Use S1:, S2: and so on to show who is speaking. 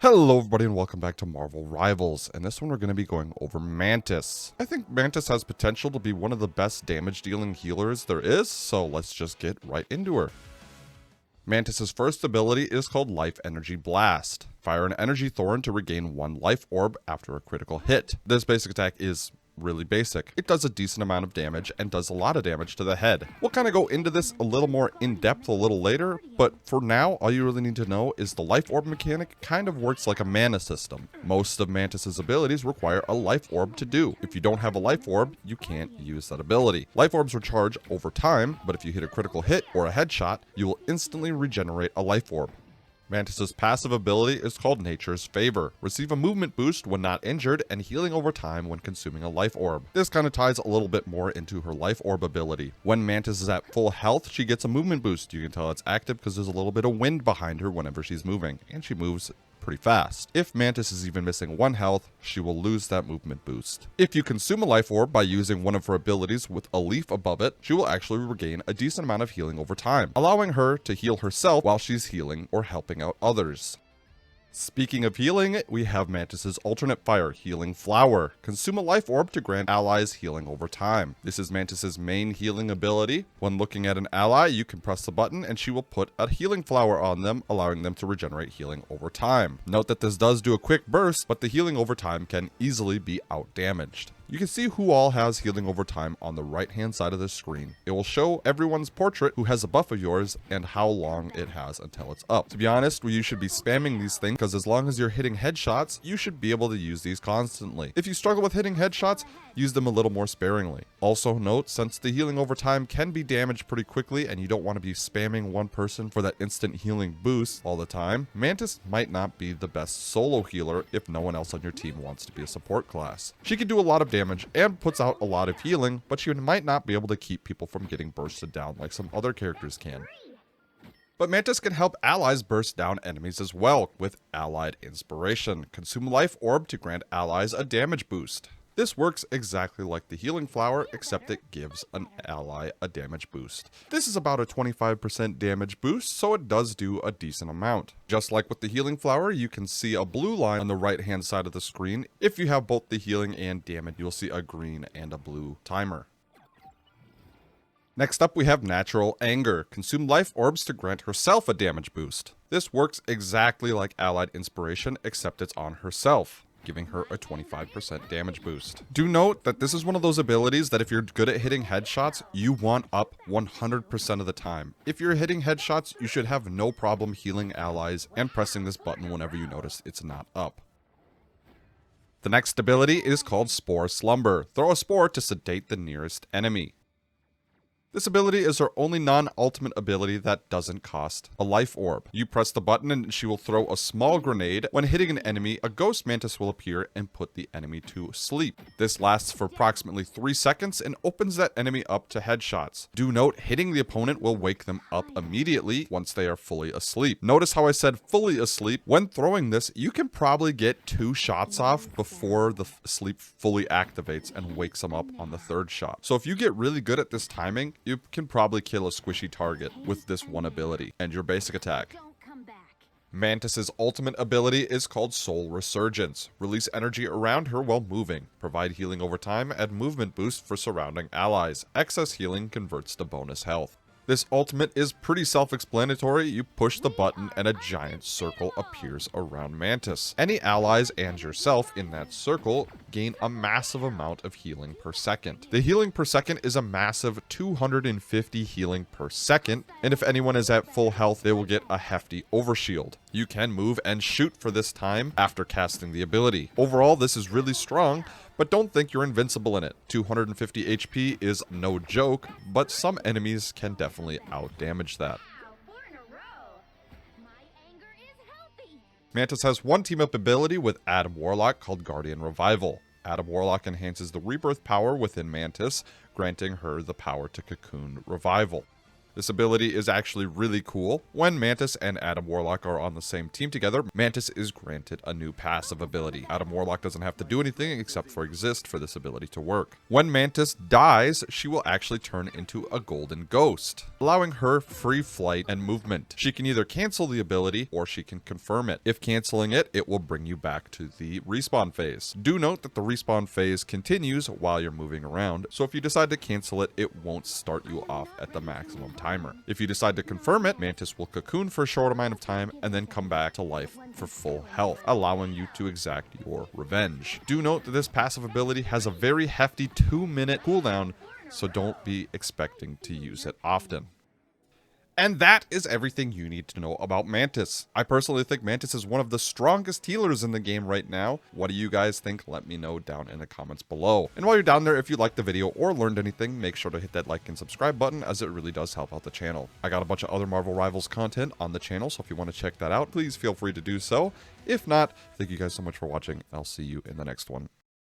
S1: Hello everybody and welcome back to Marvel Rivals, and this one we're going to be going over Mantis. I think Mantis has potential to be one of the best damage dealing healers there is, so let's just get right into her. Mantis's first ability is called Life Energy Blast. Fire an energy thorn to regain 1 life orb after a critical hit. This basic attack is really basic. It does a decent amount of damage and does a lot of damage to the head. We'll kind of go into this a little more in depth a little later, but for now, all you really need to know is the life orb mechanic kind of works like a mana system. Most of Mantis's abilities require a life orb to do. If you don't have a life orb, you can't use that ability. Life orbs recharge over time, but if you hit a critical hit or a headshot, you will instantly regenerate a life orb. Mantis's passive ability is called Nature's Favor. Receive a movement boost when not injured and healing over time when consuming a life orb. This kind of ties a little bit more into her life orb ability. When Mantis is at full health, she gets a movement boost. You can tell it's active because there's a little bit of wind behind her whenever she's moving, and she moves pretty fast. If Mantis is even missing 1 health, she will lose that movement boost. If you consume a life orb by using one of her abilities with a leaf above it, she will actually regain a decent amount of healing over time, allowing her to heal herself while she's healing or helping out others. Speaking of healing, we have Mantis's alternate fire, Healing Flower. Consume a life orb to grant allies healing over time. This is Mantis's main healing ability. When looking at an ally, you can press the button and she will put a healing flower on them, allowing them to regenerate healing over time. Note that this does do a quick burst, but the healing over time can easily be outdamaged. You can see who all has healing over time on the right hand side of the screen. It will show everyone's portrait who has a buff of yours and how long it has until it's up. To be honest, you should be spamming these things because as long as you're hitting headshots, you should be able to use these constantly. If you struggle with hitting headshots, use them a little more sparingly. Also note, since the healing over time can be damaged pretty quickly and you don't want to be spamming one person for that instant healing boost all the time, Mantis might not be the best solo healer if no one else on your team wants to be a support class. She can do a lot of damage and puts out a lot of healing, but she might not be able to keep people from getting bursted down like some other characters can. But Mantis can help allies burst down enemies as well with Allied Inspiration. Consume Life Orb to grant allies a damage boost. This works exactly like the Healing Flower, except it gives an ally a damage boost. This is about a 25% damage boost, so it does do a decent amount. Just like with the Healing Flower, you can see a blue line on the right hand side of the screen. If you have both the healing and damage, you'll see a green and a blue timer. Next up, we have Natural Anger. Consume life orbs to grant herself a damage boost. This works exactly like Allied Inspiration, except it's on herself, giving her a 25% damage boost. Do note that this is one of those abilities that if you're good at hitting headshots, you want up 100% of the time. If you're hitting headshots, you should have no problem healing allies and pressing this button whenever you notice it's not up. The next ability is called Spore Slumber. Throw a spore to sedate the nearest enemy. This ability is her only non-ultimate ability that doesn't cost a life orb. You press the button and she will throw a small grenade. When hitting an enemy, a ghost mantis will appear and put the enemy to sleep. This lasts for approximately 3 seconds and opens that enemy up to headshots. Do note, hitting the opponent will wake them up immediately once they are fully asleep. Notice how I said fully asleep. When throwing this, you can probably get 2 shots off before the sleep fully activates and wakes them up on the 3rd shot. So if you get really good at this timing, you can probably kill a squishy target with this one ability and your basic attack. Mantis's ultimate ability is called Soul Resurgence. Release energy around her while moving. Provide healing over time and movement boost for surrounding allies. Excess healing converts to bonus health. This ultimate is pretty self-explanatory. You push the button and a giant circle appears around Mantis. Any allies and yourself in that circle gain a massive amount of healing per second. The healing per second is a massive 250 healing per second, and if anyone is at full health, they will get a hefty overshield. You can move and shoot for this time after casting the ability. Overall, this is really strong, but don't think you're invincible in it. 250 HP is no joke, but some enemies can definitely outdamage that. Mantis has one team-up ability with Adam Warlock called Guardian Revival. Adam Warlock enhances the rebirth power within Mantis, granting her the power to cocoon revival. This ability is actually really cool. When Mantis and Adam Warlock are on the same team together, Mantis is granted a new passive ability. Adam Warlock doesn't have to do anything except for exist for this ability to work. When Mantis dies, she will actually turn into a golden ghost, allowing her free flight and movement. She can either cancel the ability or she can confirm it. If canceling it, it will bring you back to the respawn phase. Do note that the respawn phase continues while you're moving around, so if you decide to cancel it, it won't start you off at the maximum timer. If you decide to confirm it, Mantis will cocoon for a short amount of time and then come back to life for full health, allowing you to exact your revenge. Do note that this passive ability has a very hefty 2-minute cooldown, so don't be expecting to use it often. And that is everything you need to know about Mantis. I personally think Mantis is one of the strongest healers in the game right now. What do you guys think? Let me know down in the comments below. And while you're down there, if you liked the video or learned anything, make sure to hit that like and subscribe button, as it really does help out the channel. I got a bunch of other Marvel Rivals content on the channel, so if you want to check that out, please feel free to do so. If not, thank you guys so much for watching. I'll see you in the next one.